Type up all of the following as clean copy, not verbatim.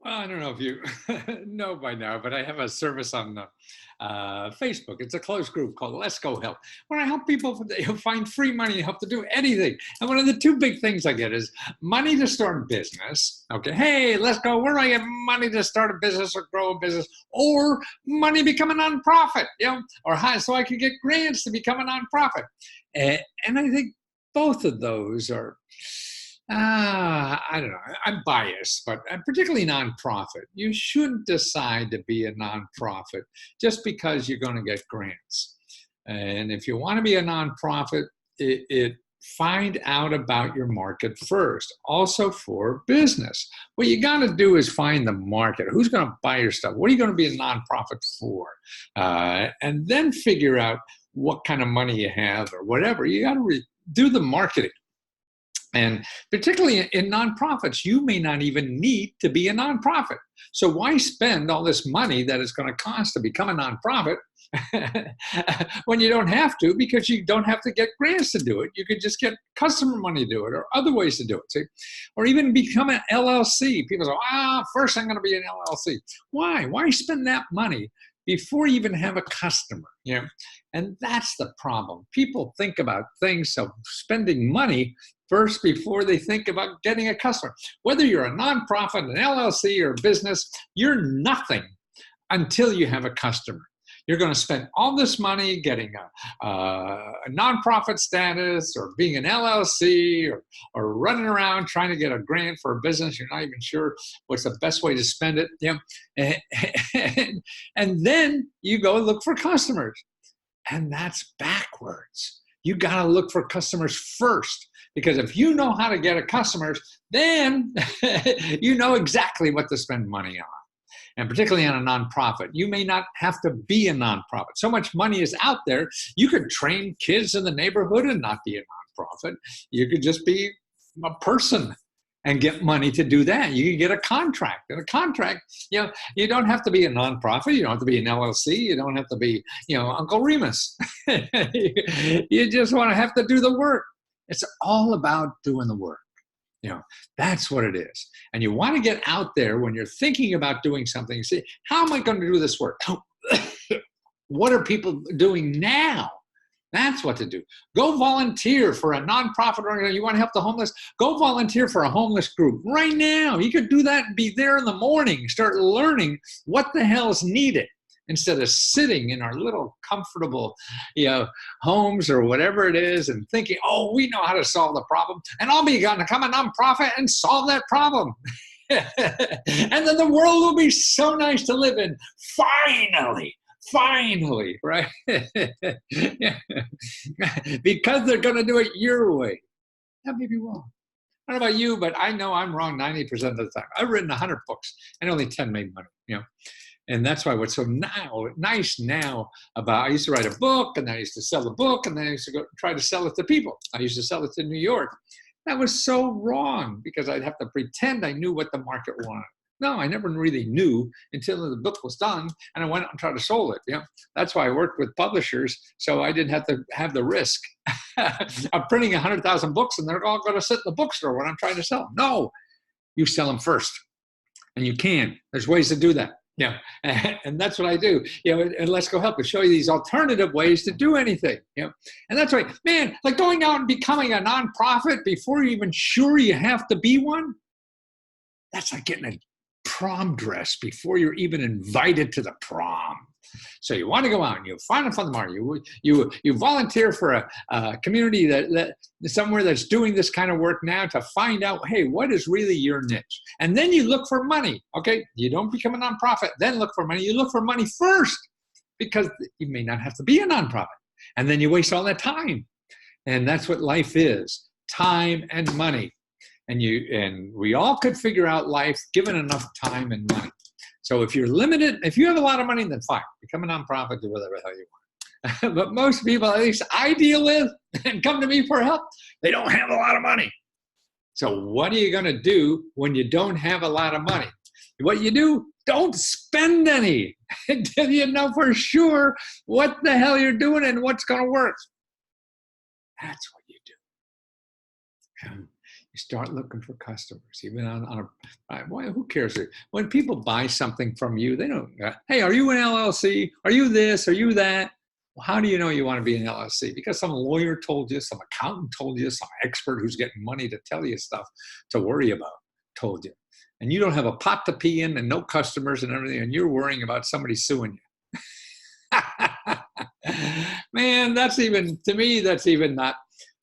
Well, I don't know if you know by now, but I have a service on Facebook. It's a closed group called Lesko Help, where I help people find free money to help to do anything. And one of the two big things I get is money to start a business. Okay, hey, let's go. Where do I get money to start a business or grow a business, or money to become a nonprofit? Or how, so I can get grants to become a nonprofit. And I think both of those are I don't know. I'm biased, but particularly nonprofit. You shouldn't decide to be a nonprofit just because you're going to get grants. And if you want to be a nonprofit, it find out about your market first. Also for business, what you got to do is find the market. Who's going to buy your stuff? What are you going to be a nonprofit for? And then figure out what kind of money you have or whatever. You got to do the marketing. And particularly in nonprofits, you may not even need to be a nonprofit. So why spend all this money that it's going to cost to become a nonprofit when you don't have to, because you don't have to get grants to do it. You could just get customer money to do it or other ways to do it. See? Or even become an LLC. People say, first I'm going to be an LLC. Why? Why spend that money before you even have a customer? And that's the problem. People think about things of spending money first before they think about getting a customer. Whether you're a nonprofit, an LLC, or a business, you're nothing until you have a customer. You're going to spend all this money getting a nonprofit status or being an LLC or running around trying to get a grant for a business. You're not even sure what's the best way to spend it. And then you go look for customers. And that's backwards. You got to look for customers first. Because if you know how to get a customers, then you know exactly what to spend money on. And particularly on a nonprofit, you may not have to be a nonprofit. So much money is out there. You could train kids in the neighborhood and not be a nonprofit. You could just be a person and get money to do that. You can get a contract. And a contract, you don't have to be a nonprofit. You don't have to be an LLC. You don't have to be, Uncle Remus. You just want to have to do the work. It's all about doing the work. That's what it is. And you want to get out there when you're thinking about doing something. You say, how am I going to do this work? What are people doing now? That's what to do. Go volunteer for a nonprofit organization. You want to help the homeless? Go volunteer for a homeless group right now. You could do that and be there in the morning. Start learning what the hell is needed, instead of sitting in our little comfortable, homes or whatever it is and thinking, we know how to solve the problem. And I'll be going to become a nonprofit and solve that problem. And then the world will be so nice to live in. Finally, right? Because they're going to do it your way. That may be wrong. I don't know about you, but I know I'm wrong 90% of the time. I've written 100 books and only 10 made money, And that's why what's so nice now about, I used to write a book, and then I used to sell the book, and then I used to go try to sell it to people. I used to sell it to New York. That was so wrong, because I'd have to pretend I knew what the market wanted. No, I never really knew until the book was done, and I went out and tried to sell it. That's why I worked with publishers, so I didn't have to have the risk of printing 100,000 books, and they're all going to sit in the bookstore when I'm trying to sell them. No, you sell them first, and you can. There's ways to do that. And that's what I do. And Let's Go Help to show you these alternative ways to do anything. And that's right, man. Like going out and becoming a nonprofit before you're even sure you have to be one. That's like getting a prom dress before you're even invited to the prom. So you want to go out and you find a fund market. You volunteer for a community that somewhere that's doing this kind of work now to find out, hey, what is really your niche? And then you look for money. Okay, you don't become a nonprofit, then look for money. You look for money first, because you may not have to be a nonprofit. And then you waste all that time. And that's what life is: time and money. And we all could figure out life given enough time and money. So if you're limited, if you have a lot of money, then fine. Become a nonprofit, do whatever the hell you want. But most people, at least I deal with, and come to me for help, they don't have a lot of money. So what are you going to do when you don't have a lot of money? What you do, don't spend any until you know for sure what the hell you're doing and what's going to work. That's what you do. You start looking for customers, even on a, why, who cares? When people buy something from you, they don't, hey, are you an LLC? Are you this? Are you that? Well, how do you know you want to be an LLC? Because some lawyer told you, some accountant told you, some expert who's getting money to tell you stuff to worry about told you. And you don't have a pot to pee in and no customers and everything, and you're worrying about somebody suing you. Man, that's even, to me, that's even not,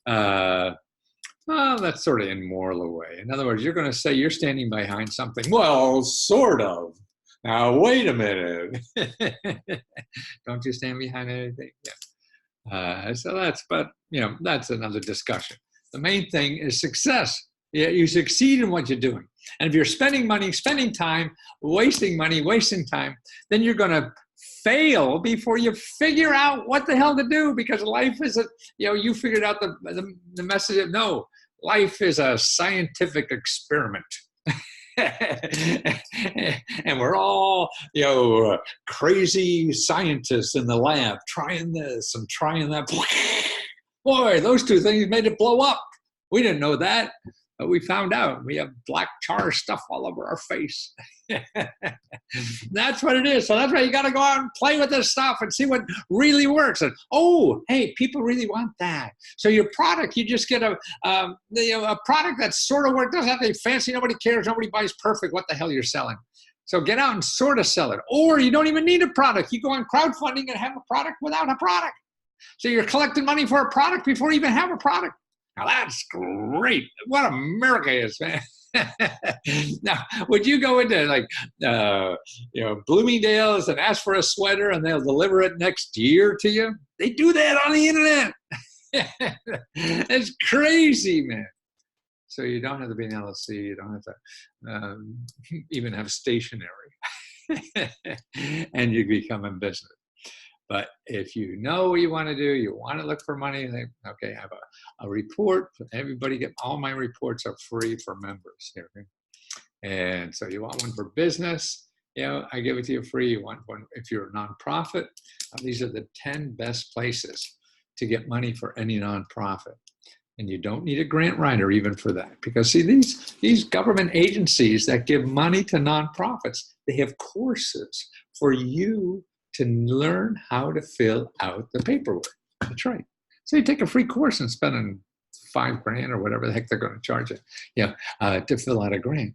well, that's sort of immoral way. In other words, you're going to say you're standing behind something. Well, sort of. Now, wait a minute. Don't you stand behind anything? Yeah. So that's, but, you know, that's another discussion. The main thing is success. Yeah, you succeed in what you're doing. And if you're spending money, spending time, wasting money, wasting time, then you're going to fail before you figure out what the hell to do, because life is a, you know, you figured out the message of, no, life is a scientific experiment. And we're all, you know, crazy scientists in the lab trying this and trying that. Boy, those two things made it blow up. We didn't know that, but we found out. We have black char stuff all over our face. That's what it is. So that's why you got to go out and play with this stuff and see what really works. And oh, hey, people really want that. So your product, you just get a product that sort of works. Doesn't have to be fancy. Nobody cares. Nobody buys perfect. What the hell you're selling? So get out and sort of sell it. Or you don't even need a product. You go on crowdfunding and have a product without a product. So you're collecting money for a product before you even have a product. Now that's great. What America is, man. Now, would you go into like, you know, Bloomingdale's and ask for a sweater and they'll deliver it next year to you? They do that on the internet. It's crazy, man. So you don't have to be an LLC. You don't have to even have stationery, and you become in business. But if you know what you want to do, you want to look for money, and okay, I have a report. Everybody get, all my reports are free for members here. Okay? And so you want one for business, you know, I give it to you free. You want one if you're a nonprofit. These are the 10 best places to get money for any nonprofit. And you don't need a grant writer even for that. Because see, these government agencies that give money to nonprofits, they have courses for you to learn how to fill out the paperwork. That's right. So you take a free course and spending $5 grand or whatever the heck they're going to charge you, to fill out a grant.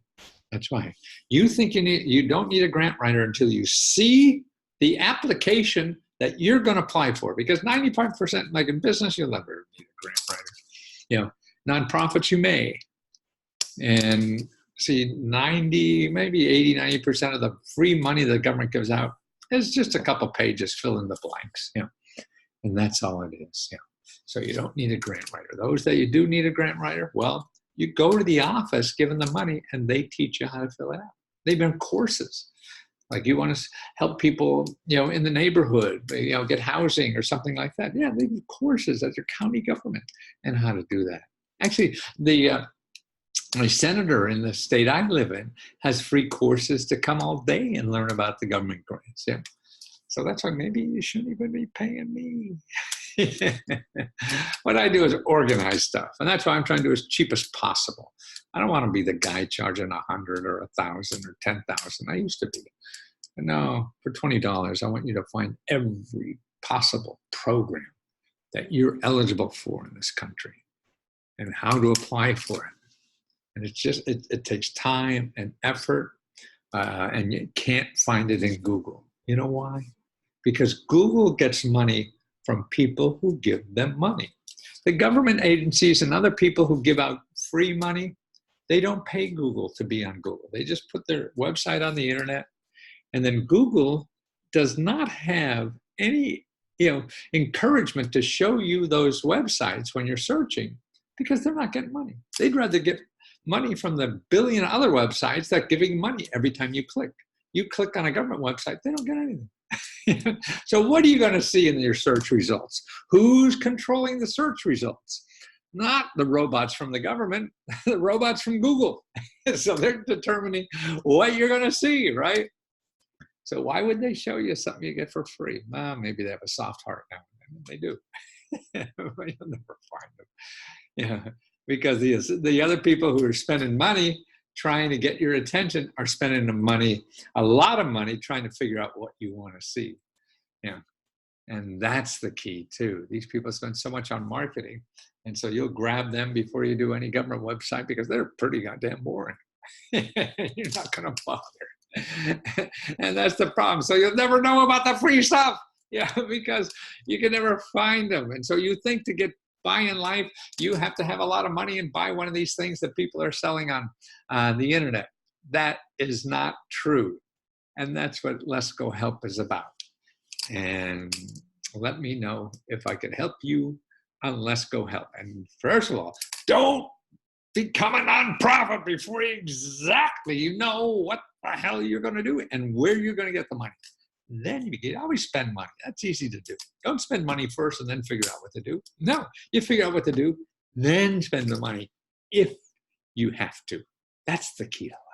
That's why you think you don't need a grant writer until you see the application that you're going to apply for. Because 95%, like in business, you'll never need a grant writer. You know, nonprofits you may, and see 90, maybe 80, 90% of the free money the government gives out. It's just a couple pages, fill in the blanks, you know, and that's all it is. You know. So you don't need a grant writer. Those that you do need a grant writer, well, you go to the office, give them the money, and they teach you how to fill it out. They've been courses. Like you want to help people, you know, in the neighborhood, you know, get housing or something like that. Yeah, they do courses at your county government and how to do that. Actually, my senator in the state I live in has free courses to come all day and learn about the government grants. Yeah. So that's why maybe you shouldn't even be paying me. What I do is organize stuff. And that's why I'm trying to do as cheap as possible. I don't want to be the guy charging 100 or 1,000 or 10,000. I used to be. But no, for $20, I want you to find every possible program that you're eligible for in this country and how to apply for it. And it's just, it takes time and effort, and you can't find it in Google. You know why? Because Google gets money from people who give them money. The government agencies and other people who give out free money, they don't pay Google to be on Google. They just put their website on the internet, and then Google does not have any, you know, encouragement to show you those websites when you're searching, because they're not getting money. They'd rather get money from the billion other websites that are giving money every time you click. You click on a government website, they don't get anything. So what are you going to see in your search results? Who's controlling the search results? Not the robots from the government, the robots from Google. So they're determining what you're going to see, right? So why would they show you something you get for free? Well, maybe they have a soft heart now. They do. But you'll never find them. Yeah. because the other people who are spending money trying to get your attention are spending the money, a lot of money, trying to figure out what you want to see. Yeah. And that's the key too. These people spend so much on marketing. And so you'll grab them before you do any government website because they're pretty goddamn boring. You're not going to bother. And that's the problem. So you'll never know about the free stuff. Yeah, because you can never find them. And so you think to get by in life, you have to have a lot of money and buy one of these things that people are selling on the internet. That is not true. And that's what Lesko Help is about. And let me know if I can help you on Lesko Help. And first of all, don't become a nonprofit before you know what the hell you're going to do and where you're going to get the money. Then you can always spend money. That's easy to do. Don't spend money first and then figure out what to do. No, you figure out what to do, then spend the money if you have to. That's the key to life.